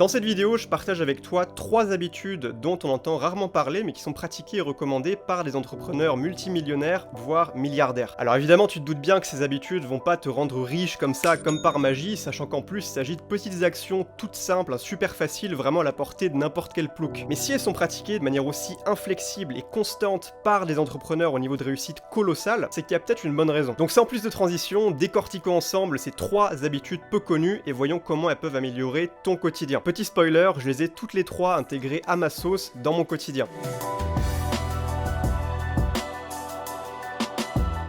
Dans cette vidéo, je partage avec toi 3 habitudes dont on entend rarement parler mais qui sont pratiquées et recommandées par des entrepreneurs multimillionnaires, voire milliardaires. Alors évidemment, tu te doutes bien que ces habitudes vont pas te rendre riche comme ça, comme par magie, sachant qu'en plus il s'agit de petites actions toutes simples, super faciles, vraiment à la portée de n'importe quel plouc. Mais si elles sont pratiquées de manière aussi inflexible et constante par des entrepreneurs au niveau de réussite colossal, c'est qu'il y a peut-être une bonne raison. Donc sans plus de transition, décortiquons ensemble ces 3 habitudes peu connues et voyons comment elles peuvent améliorer ton quotidien. Petit spoiler, je les ai toutes les 3 intégrées à ma sauce dans mon quotidien.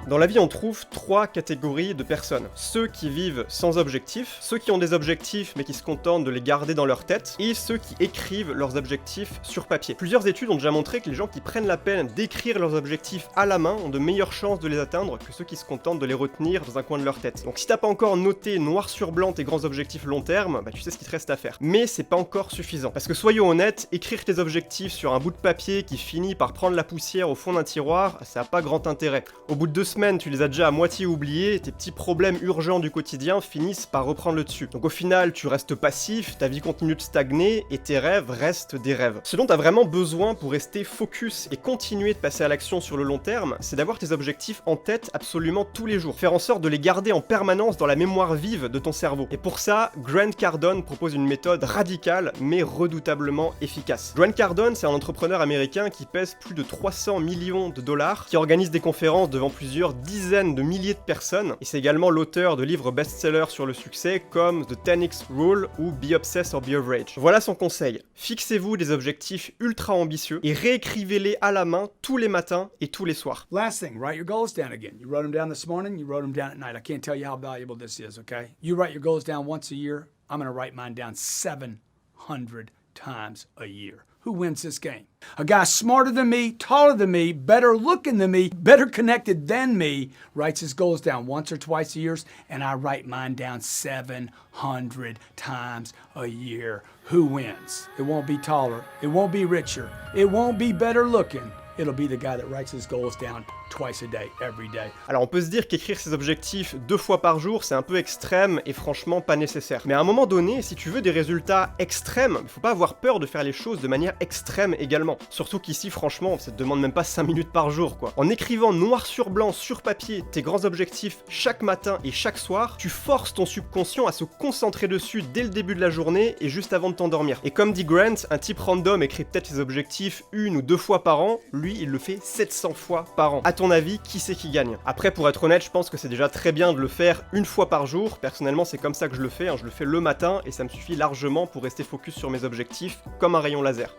Dans la vie, on trouve 3 catégories de personnes. Ceux qui vivent sans objectif, ceux qui ont des objectifs mais qui se contentent de les garder dans leur tête, et ceux qui écrivent leurs objectifs sur papier. Plusieurs études ont déjà montré que les gens qui prennent la peine d'écrire leurs objectifs à la main ont de meilleures chances de les atteindre que ceux qui se contentent de les retenir dans un coin de leur tête. Donc si t'as pas encore noté noir sur blanc tes grands objectifs long terme, tu sais ce qu'il te reste à faire. Mais c'est pas encore suffisant. Parce que soyons honnêtes, écrire tes objectifs sur un bout de papier qui finit par prendre la poussière au fond d'un tiroir, ça a pas grand intérêt. Au bout de 2 semaines, tu les as déjà à moitié oubliés, tes petits problèmes urgents du quotidien finissent par reprendre le dessus. Donc au final, tu restes passif, ta vie continue de stagner et tes rêves restent des rêves. Ce dont tu as vraiment besoin pour rester focus et continuer de passer à l'action sur le long terme, c'est d'avoir tes objectifs en tête absolument tous les jours. Faire en sorte de les garder en permanence dans la mémoire vive de ton cerveau. Et pour ça, Grant Cardone propose une méthode radicale mais redoutablement efficace. Grant Cardone, c'est un entrepreneur américain qui pèse plus de 300 millions de dollars, qui organise des conférences devant plusieurs dizaines de milliers de personnes, et c'est également l'auteur de livres best-sellers sur le succès comme The 10X Rule ou Be Obsessed or Be Average. Voilà son conseil. Fixez-vous des objectifs ultra ambitieux et réécrivez-les à la main tous les matins et tous les soirs. Last thing, write your goals down again. You wrote them down this morning, you wrote them down at night. I can't tell you how valuable this is, okay? You write your goals down once a year, I'm going to write mine down 700 times a year. Who wins this game? A guy smarter than me, taller than me, better looking than me, better connected than me, writes his goals down once or twice a year, and I write mine down 700 times a year. Who wins? It won't be taller, it won't be richer, it won't be better looking. It'll be the guy that writes his goals down twice a day, every day. Alors on peut se dire qu'écrire ses objectifs 2 fois par jour, c'est un peu extrême et franchement pas nécessaire. Mais à un moment donné, si tu veux des résultats extrêmes, il faut pas avoir peur de faire les choses de manière extrême également. Surtout qu'ici, franchement, ça te demande même pas 5 minutes par jour, quoi. En écrivant noir sur blanc, sur papier, tes grands objectifs chaque matin et chaque soir, tu forces ton subconscient à se concentrer dessus dès le début de la journée et juste avant de t'endormir. Et comme dit Grant, un type random écrit peut-être ses objectifs 1 ou 2 fois par an, lui, il le fait 700 fois par an. À ton avis, qui c'est qui gagne? Après, pour être honnête, je pense que c'est déjà très bien de le faire 1 fois par jour. Personnellement, c'est comme ça que je le fais, je le fais le matin et ça me suffit largement pour rester focus sur mes objectifs comme un rayon laser.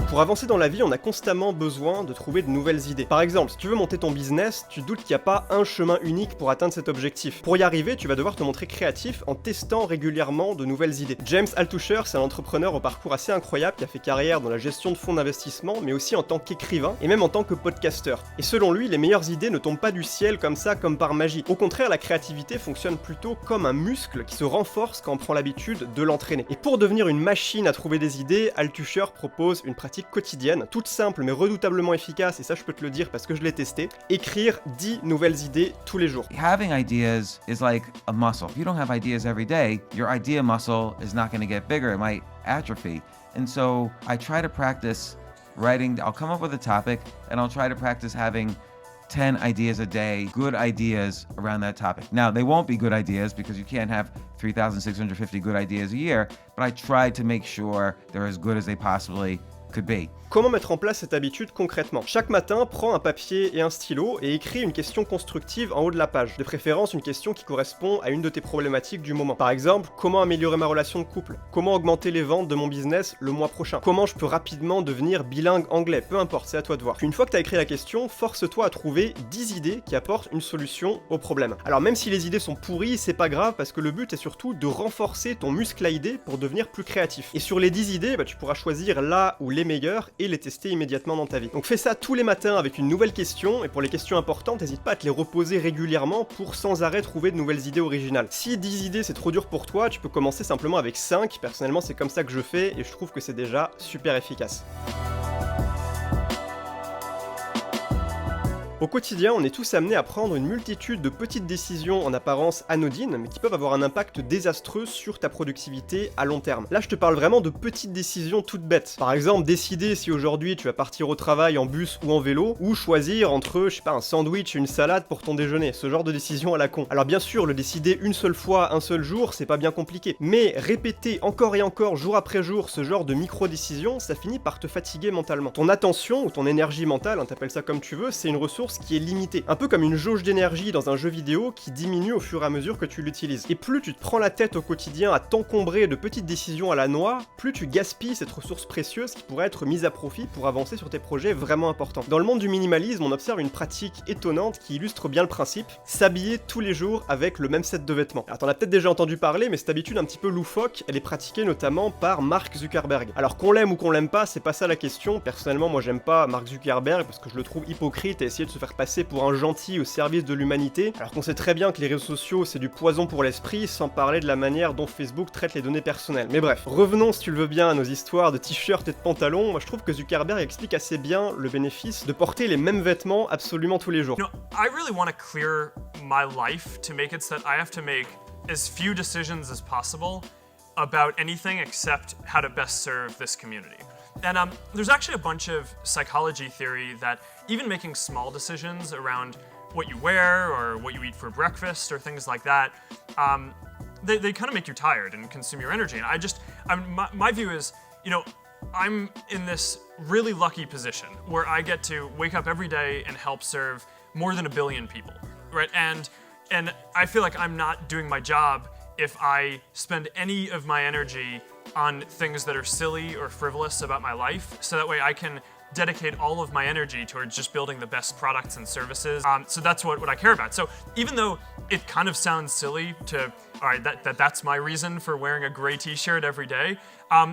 Pour avancer dans la vie, on a constamment besoin de trouver de nouvelles idées. Par exemple, si tu veux monter ton business, tu te doutes qu'il n'y a pas un chemin unique pour atteindre cet objectif. Pour y arriver, tu vas devoir te montrer créatif en testant régulièrement de nouvelles idées. James Altucher, c'est un entrepreneur au parcours assez incroyable qui a fait carrière dans la gestion de fonds d'investissement, mais aussi en tant qu'écrivain et même en tant que podcasteur. Et selon lui, les meilleures idées ne tombent pas du ciel comme ça, comme par magie. Au contraire, la créativité fonctionne plutôt comme un muscle qui se renforce quand on prend l'habitude de l'entraîner. Et pour devenir une machine à trouver des idées, Altucher propose une pratique quotidienne, toute simple mais redoutablement efficace, et ça je peux te le dire parce que je l'ai testé, écrire 10 nouvelles idées tous les jours. Having ideas is like a muscle. If you don't have ideas every day, your idea muscle is not going to get bigger, it might atrophy. And so I try to practice writing, I'll come up with a topic and I'll try to practice having 10 ideas a day, good ideas around that topic. Now, they won't be good ideas because you can't have 3,650 good ideas a year, but I try to make sure they're as good as they possibly could be. Comment mettre en place cette habitude concrètement? Chaque matin, prends un papier et un stylo et écris une question constructive en haut de la page. De préférence, une question qui correspond à une de tes problématiques du moment. Par exemple, comment améliorer ma relation de couple? Comment augmenter les ventes de mon business le mois prochain? Comment je peux rapidement devenir bilingue anglais? Peu importe, c'est à toi de voir. Puis une fois que tu as écrit la question, force-toi à trouver 10 idées qui apportent une solution au problème. Alors même si les idées sont pourries, c'est pas grave parce que le but est surtout de renforcer ton muscle à idées pour devenir plus créatif. Et sur les 10 idées, tu pourras choisir là où les meilleures et les tester immédiatement dans ta vie. Donc fais ça tous les matins avec une nouvelle question, et pour les questions importantes, n'hésite pas à te les reposer régulièrement pour sans arrêt trouver de nouvelles idées originales. Si 10 idées c'est trop dur pour toi, tu peux commencer simplement avec 5, personnellement c'est comme ça que je fais et je trouve que c'est déjà super efficace. Au quotidien, on est tous amenés à prendre une multitude de petites décisions en apparence anodines, mais qui peuvent avoir un impact désastreux sur ta productivité à long terme. Là, je te parle vraiment de petites décisions toutes bêtes. Par exemple, décider si aujourd'hui tu vas partir au travail en bus ou en vélo, ou choisir entre, je sais pas, un sandwich et une salade pour ton déjeuner, ce genre de décision à la con. Alors bien sûr, le décider une seule fois, un seul jour, c'est pas bien compliqué, mais répéter encore et encore, jour après jour, ce genre de micro-décisions, ça finit par te fatiguer mentalement. Ton attention, ou ton énergie mentale, hein, t'appelles ça comme tu veux, c'est une ressource qui est limitée. Un peu comme une jauge d'énergie dans un jeu vidéo qui diminue au fur et à mesure que tu l'utilises. Et plus tu te prends la tête au quotidien à t'encombrer de petites décisions à la noix, plus tu gaspilles cette ressource précieuse qui pourrait être mise à profit pour avancer sur tes projets vraiment importants. Dans le monde du minimalisme, on observe une pratique étonnante qui illustre bien le principe, s'habiller tous les jours avec le même set de vêtements. Alors t'en as peut-être déjà entendu parler, mais cette habitude un petit peu loufoque, elle est pratiquée notamment par Mark Zuckerberg. Alors qu'on l'aime ou qu'on l'aime pas, c'est pas ça la question. Personnellement, moi j'aime pas Mark Zuckerberg parce que je le trouve hypocrite et essayer de se faire passer pour un gentil au service de l'humanité, alors qu'on sait très bien que les réseaux sociaux c'est du poison pour l'esprit, sans parler de la manière dont Facebook traite les données personnelles. Mais bref, revenons si tu le veux bien à nos histoires de t-shirts et de pantalons. Moi je trouve que Zuckerberg explique assez bien le bénéfice de porter les mêmes vêtements absolument tous les jours. You know, I really want to clear my life to make it so that I have to make as few decisions as possible about anything except how to best serve this community. And there's actually a bunch of psychology theory that even making small decisions around what you wear or what you eat for breakfast or things like that, they kind of make you tired and consume your energy. And my view is, you know, I'm in this really lucky position where I get to wake up every day and help serve more than 1 billion people, right? And I feel like I'm not doing my job if I spend any of my energy on things that are silly or frivolous about my life, so that way I can dedicate all of my energy towards just building the best products and services. So that's what I care about. So even though it kind of sounds silly to, all right, that's my reason for wearing a gray t-shirt every day,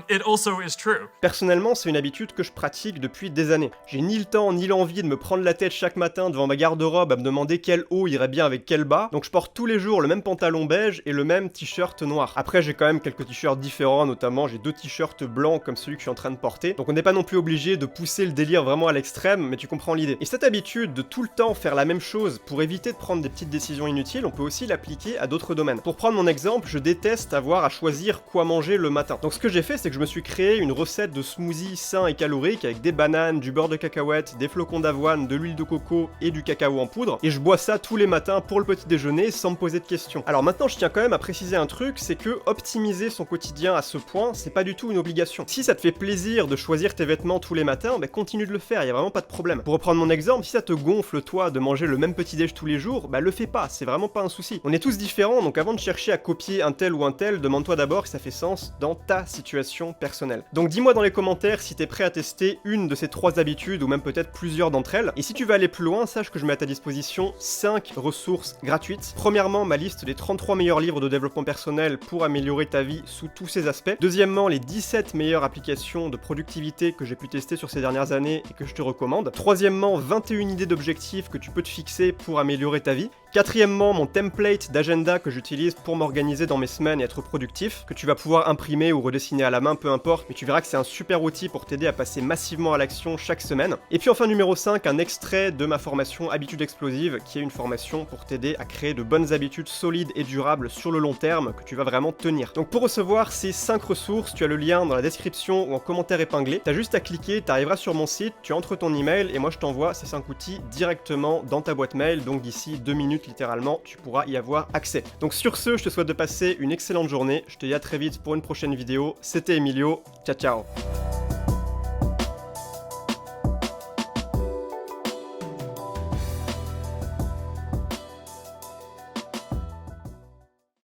it also is true. Personnellement, c'est une habitude que je pratique depuis des années. J'ai ni le temps ni l'envie de me prendre la tête chaque matin devant ma garde-robe à me demander quel haut irait bien avec quel bas, donc je porte tous les jours le même pantalon beige et le même t-shirt noir. Après, j'ai quand même quelques t-shirts différents, notamment j'ai 2 t-shirts blancs comme celui que je suis en train de porter, donc on n'est pas non plus obligé de pousser le délire vraiment à l'extrême, mais tu comprends l'idée. Et cette habitude de tout le temps faire la même chose pour éviter de prendre des petites décisions inutiles, on peut aussi l'appliquer à d'autres domaines. Pour prendre mon exemple, je déteste avoir à choisir quoi manger le matin. Donc ce que j'ai fait, c'est que je me suis créé une recette de smoothie sain et calorique avec des bananes, du beurre de cacahuète, des flocons d'avoine, de l'huile de coco et du cacao en poudre, et je bois ça tous les matins pour le petit déjeuner sans me poser de questions. Alors maintenant, je tiens quand même à préciser un truc, c'est que optimiser son quotidien à ce point, c'est pas du tout une obligation. Si ça te fait plaisir de choisir tes vêtements tous les matins, bah continue de le faire, y a vraiment pas de problème. Pour reprendre mon exemple, si ça te gonfle toi de manger le même petit déj tous les jours, bah le fais pas, c'est vraiment pas un souci. On est tous différents, donc avant de chercher à copier un tel ou un tel, demande-toi d'abord si ça fait sens dans ta situation personnelle. Donc dis-moi dans les commentaires si t'es prêt à tester une de ces 3 habitudes ou même peut-être plusieurs d'entre elles. Et si tu veux aller plus loin, sache que je mets à ta disposition 5 ressources gratuites. Premièrement, ma liste des 33 meilleurs livres de développement personnel pour améliorer ta vie sous tous ses aspects. Deuxièmement, les 17 meilleures applications de productivité que j'ai pu tester sur ces dernières années et que je te recommande. Troisièmement, 21 idées d'objectifs que tu peux te fixer pour améliorer ta vie. Quatrièmement, mon template d'agenda que j'utilise pour m'organiser dans mes semaines et être productif, que tu vas pouvoir imprimer ou redessiner à la main, peu importe, mais tu verras que c'est un super outil pour t'aider à passer massivement à l'action chaque semaine. Et puis enfin numéro 5, un extrait de ma formation Habitudes Explosives, qui est une formation pour t'aider à créer de bonnes habitudes solides et durables sur le long terme que tu vas vraiment tenir. Donc pour recevoir ces 5 ressources, tu as le lien dans la description ou en commentaire épinglé. T'as juste à cliquer, t'arriveras sur mon site, tu entres ton email et moi je t'envoie ces 5 outils directement dans ta boîte mail, donc d'ici 2 minutes littéralement, tu pourras y avoir accès. Donc sur ce, je te souhaite de passer une excellente journée, je te dis à très vite pour une prochaine vidéo, c'était Emilio, ciao ciao.